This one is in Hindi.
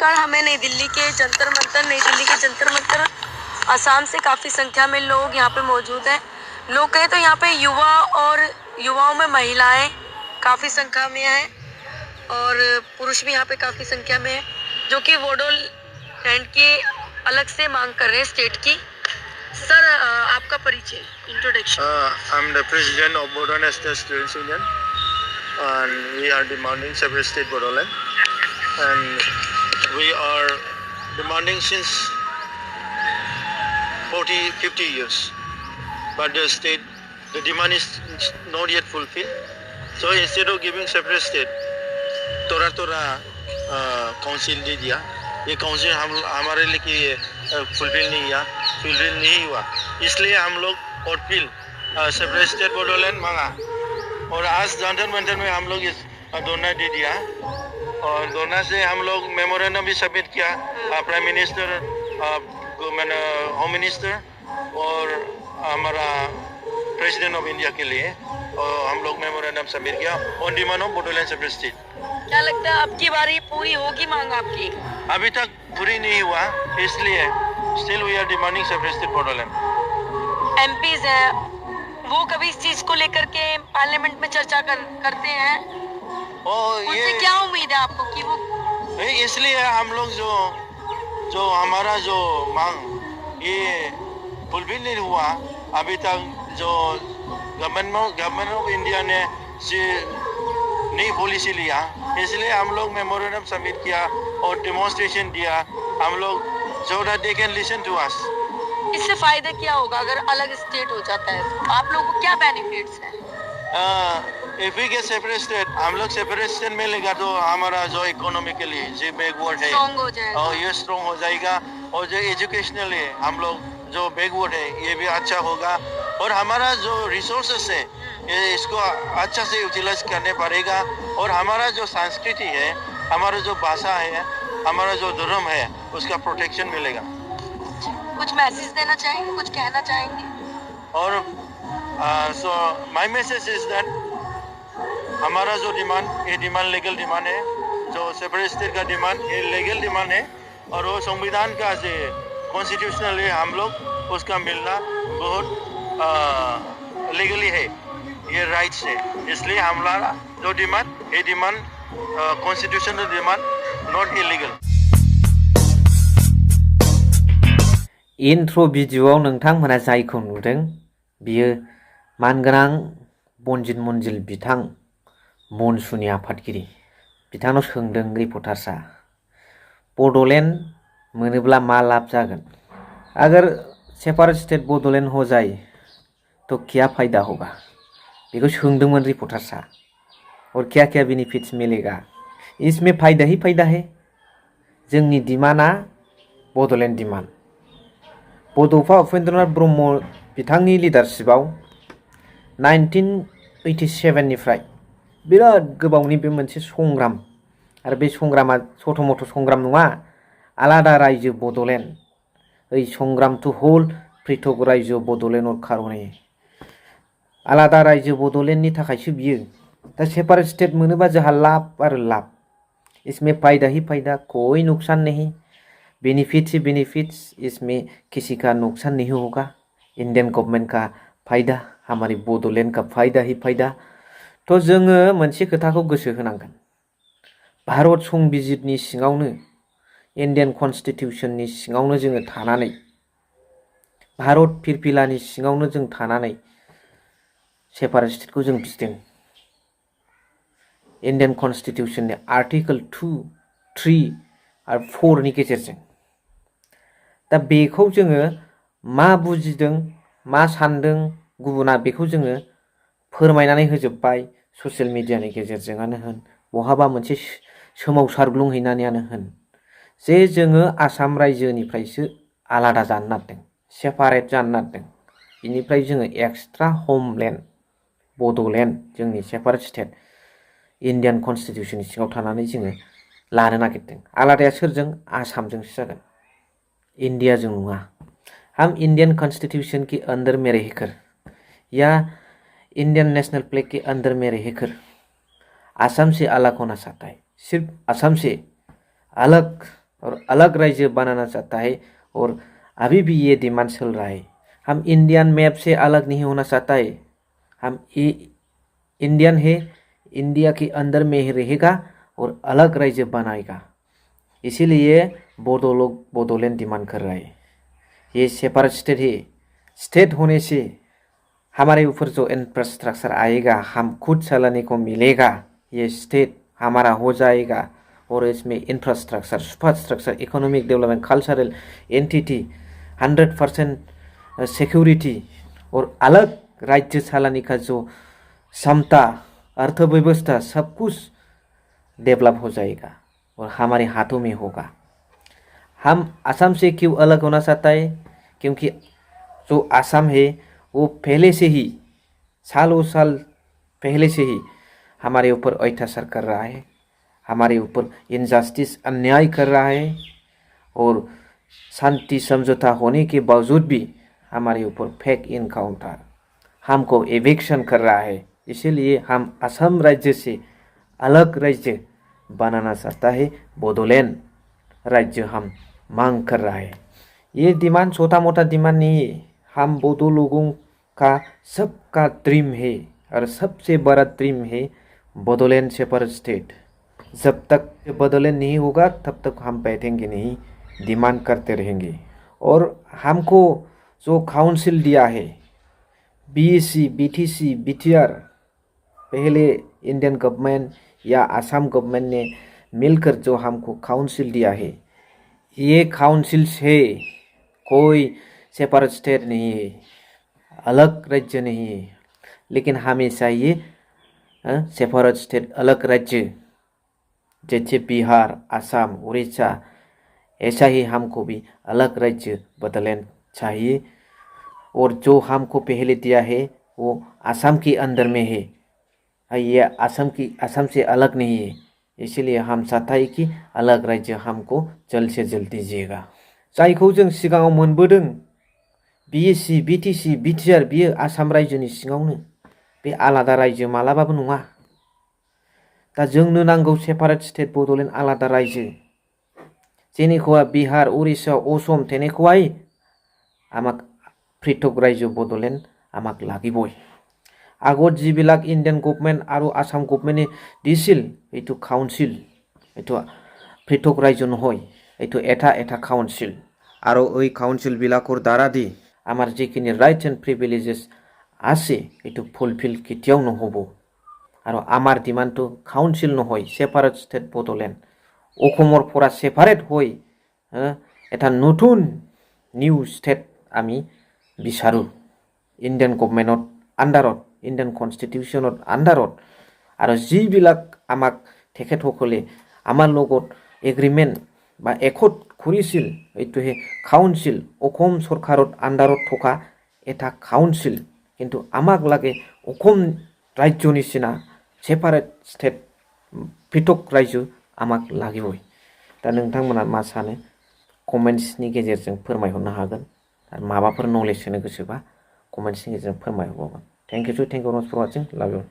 नमस्कार। हमें नई दिल्ली के जंतर मंतर आसाम से काफ़ी संख्या में लोग यहाँ पे मौजूद हैं। लोग कहें तो यहाँ पे युवा और युवाओं में महिलाएं काफ़ी संख्या में हैं और पुरुष भी यहाँ पे काफ़ी संख्या में हैं, जो कि बोडोलैंड की अलग से मांग कर रहे हैं स्टेट की। सर, आपका परिचय, introduction. I'm the president of Bodoland State Students Union, and we are demanding separate state Bodoland, and we are demanding since 40-50 years, but the demand is not yet fulfilled. So instead of giving separate state, थोड़ा काउंसिल दे दिया। ये काउंसिल हमारे लिए फुलफिल नहीं हुआ, इसलिए हम लोग अपील सेपरेट स्टेट बोडोलैंड मांगा। और आज जंतर मंतर में हम लोग इस धरना दे दिया, और धरना से हम लोग मेमोरेंडम भी सबमिट किया प्राइम मिनिस्टर, होम मिनिस्टर और हमारा प्रेसिडेंट ऑफ इंडिया के लिए, और हम लोग मेमोरेंडम सबमिट किया on demand of Bodoland separate state. क्या लगता है आपकी बार ये पूरी होगी मांग आपकी? अभी तक पूरी नहीं हुआ, इसलिए still we are demanding separate state Bodoland. MPs हैं, वो कभी इस चीज को लेकर के पार्लियामेंट में चर्चा करते हैं, और उनसे क्या उम्मीद है आपको कि वो? इसलिए हम लोग जो हमारा जो मांग ये फुलफिल नहीं हुआ अभी तक, जो गवर्नमेंट ऑफ इंडिया ने नई पॉलिसी लिया, इसलिए हम लोग मेमोरेंडम सबमिट किया और डेमोन्स्ट्रेशन दिया हम लोग, so that they can listen to us। इससे फायदा क्या होगा अगर अलग स्टेट हो जाता है तो? आप लोगों को क्या बेनिफिट्स हैं? If we get separate state, हम लोग सेपरेट स्टेट मिलेगा तो हमारा जो इकोनॉमिकली जो बैकवर्ड है स्ट्रॉन्ग हो जाएगा, और ये स्ट्रॉन्ग हो जाएगा, और जो एजुकेशनली हम लोग जो बैकवर्ड है ये भी अच्छा होगा, और हमारा जो रिसोर्सेस है ये इसको अच्छा से यूटिलाइज करने पड़ेगा, और हमारा जो संस्कृति है, हमारा जो भाषा है, हमारा जो धर्म है, उसका प्रोटेक्शन मिलेगा। कुछ मैसेज देना चाहेंगे, कुछ कहना चाहेंगे? और so my message is that हमारा जो डिमांड, ये डिमांड लीगल डिमांड है, जो सेपरेट स्टेट का डिमांड ये लीगल डिमांड है, और वो संविधान का जो कॉन्स्टिट्यूशनली हम लोग उसका मिलना बहुत लीगली है, ये राइट्स है। इसलिए हमारा जो डिमांड, ये demand constitutional demand, not illegal. इन्ट्र भिडिअआव नोंथांमोना जायखौ नुदों बियो मानगोनां बनजित मन्जिल बिथां मनसुनि आफादगिरि। बिथांनाव सोंदों रिपर्टार्सआ, बड'लेण्ड मोनोब्ला मा लाब जागोन? अगर सेपारेट स्टेट बड'लेण्ड हो जाए तो क्या फायदा होगा? बेखौ सोंदोंमोन रिपर्टार्सआ, और क्या क्या बेनिफिट्स मिलेगा? इसमें फायदा ही फायदा है। जोंनि डिमान्डआ बड'लेण्ड डिमान्ड। बड'फा उपेन्द्रनाथ ब्रह्म बिथांनि लिडारशिपआव 1987 निफ्राय बिराद गोबावनि बे मोनसे संग्राम, आरो बे संग्रामा सथ' मथ' संग्राम नङा, आलादा रायजो बड'लेण्ड, ओइ संग्राम टु होल पृथक रायजो बड'लेण्ड और खार'ने, आलादा रायजो बड'लेण्डनि थाखायसो बियो। दा सेपारेट स्टेट मोनोबा जोंहा लाब आरो लाब। इसमें फायदा ही फायदा, कोई नुकसान नहीं। बेनिफिट्स ही बेनिफिट्स, इसमें किसी का नुकसान नहीं होगा। इंडियन गवर्नमेंट का फायदा, हमारी बड'लेण्ड का फायदा ही फायदा। तो जोङो मोनसे खोथाखौ गोसो होनांगोन, भारत संबिजितनि सिङावनो, इन्डियान कन्स्टिटिउशननि सिङावनो जोङो थानानै, भारत फिरफिलानि सिङावनो जों थानानै सेपारेट स्टेटखौ जों बिदों। इन्डियान कन्स्टिटिउशननि आर्टिकल 2, 3 आरो 4 नि गेजेरजों। दा बेखौ जोङो मा बुजिदों, मा सानदों, गुबुना बेखौ जोङो फोरमायनानै होजोब्बाय ससियेल मिडियानि गेजेरजोंआनो होन, बहाबा मोनसे सोमावसारग्लुंहैनानैआनो होन, जे जोङो आसाम रायजोनिफ्रायसो आलादा जानो नागिरदों, सेपारेट जानो नागिरदों। बेनिफ्राय जोङो एक्सट्रा हमलेण्ड बड'लेण्ड, जोंनि सेपारेट स्टेट इन्डियान कन्स्टिटिउशननि सिङाव थानानै जोङो लानो नागिरदों। आलादाया सोरजों? आसामजोंसो जागोन, इंडियाजों नङा। हम इंडियन कॉन्स्टिट्यूशन के अंदर में रहकर या इंडियन नेशनल फ्लैग के अंदर में रहकर असम से अलग होना चाहता है, सिर्फ असम से अलग और अलग राज्य बनाना चाहता है, और अभी भी ये डिमांड चल रहा है। हम इंडियन मैप से अलग नहीं होना चाहता है, हम इंडियन है, इंडिया के अंदर में ही रहेगा और अलग राज्य बनाएगा। इसीलिए बोडो लोग बोडोलैंड डिमांड कर रहा है। ये सेपरेट स्टेट है, स्टेट होने से हमारे ऊपर जो इंफ्रास्ट्रक्चर आएगा हम खुद चलाने को मिलेगा, ये स्टेट हमारा हो जाएगा, और इसमें infrastructure, superstructure, economic development, cultural entity, 100% security और अलग राज्य चलाने का जो क्षमता, अर्थव्यवस्था, सब कुछ डेवलप हो जाएगा और हमारे हाथों में होगा। हम असम से क्यों अलग होना चाहता है? क्योंकि जो असम है वो पहले से ही, सालों साल पहले से ही हमारे ऊपर अत्याचार कर रहा है, हमारे ऊपर इनजस्टिस, अन्याय कर रहा है, और शांति समझौता होने के बावजूद भी हमारे ऊपर फेक इनकाउंटर, हमको एविक्शन कर रहा है। इसीलिए हम असम राज्य से अलग राज्य बनाना चाहता है, बोडोलैंड राज्य हम मांग कर रहा है। ये डिमांड छोटा मोटा डिमांड नहीं है, हम बोडो लोगों का सबका ड्रीम है, और सबसे बड़ा ड्रीम है बोडोलैंड सेपरेट स्टेट। जब तक बोडोलैंड नहीं होगा तब तक हम बैठेंगे नहीं, डिमांड करते रहेंगे। और हमको जो काउंसिल दिया है, बीएसी, बीटीसी, बीटीआर, पहले इंडियन गवर्नमेंट या असम गवर्नमेंट ने मिलकर जो हमको काउंसिल दिया है, ये काउंसिल से कोई सेपरेट स्टेट नहीं है, अलग राज्य नहीं है, लेकिन हमें चाहिए सेपरेट स्टेट, अलग राज्य, जैसे बिहार, असम, उड़ीसा, ऐसा ही हमको भी अलग राज्य बोडोलैंड चाहिए। और जो हमको पहले दिया है वो असम के अंदर में है, ये असम से अलग नहीं है। इसीलिए हम चाहता है कि अलग राज्य हमको जल्द से जल्द दीजिएगा। जायखौ जों सिगाङाव मोनबोदों, बीएससी, बीटीसी, बीटीआर, बियो आसाम राज्योनि सिङावनो, बे आलादा राज्यो मालाबाबो नङा। दा जोंनो नांगौ सेपारेट स्टेट बोडोलैंड आलादा राज्यो, जेनेखुवा बिहार, उड़ीसा, असम তেনেকুৱাই আমাক পৃথক ৰাজ্য बोडोलैंड আমাক লাগিবই। আগত যিবিলাক ইণ্ডিয়ান গভৰ্ণমেণ্ট আৰু আসাম গভৰ্ণমেণ্টে দিছিল, এইটো কাউন্সিল, এইটো পৃথক ৰাজ্য নহয়, এইটো এটা কাউন্সিল। আৰু এই কাউন্সিলবিলাকৰ দ্বাৰা দি আমাৰ যিখিনি ৰাইটছ এণ্ড প্ৰিভিলেজেছ আছে এইটো ফুলফিল কেতিয়াও নহ'ব। আৰু আমাৰ ডিমাণ্ডটো কাউন্সিল নহয়, সেপাৰেট ষ্টেট बोडोलैंड। অসমৰ পৰা সেপাৰেট হৈ এটা নতুন নিউ ষ্টেট আমি বিচাৰোঁ, ইণ্ডিয়ান গভৰ্ণমেণ্টৰ আণ্ডাৰত, ইণ্ডিয়ান কনষ্টিটিউশ্যনৰ আণ্ডাৰত। আৰু যিবিলাক আমাক তেখেতসকলে আমাৰ লগত এগ্ৰিমেণ্ট বা একত কৰিছিল, এইটোহে কাউন্সিল, অসম চৰকাৰৰ আণ্ডাৰত থকা এটা কাউন্সিল। কিন্তু আমাক লাগে অসম ৰাজ্য নিচিনা सेपारेट स्टेट, पृथक राज्यो आमाक लागिबय। दा नोंथांमोना मा सानो कमेन्ट्सनि गेजेरजों फोरमायहरनो हागोन, आरो माबाफोर नलेज होनो गोसोबा कमेन्ट्सनि गेजेरजों फोरमायहरबावगोन। थेंक इउ फर वाचिं, लाभ इउ।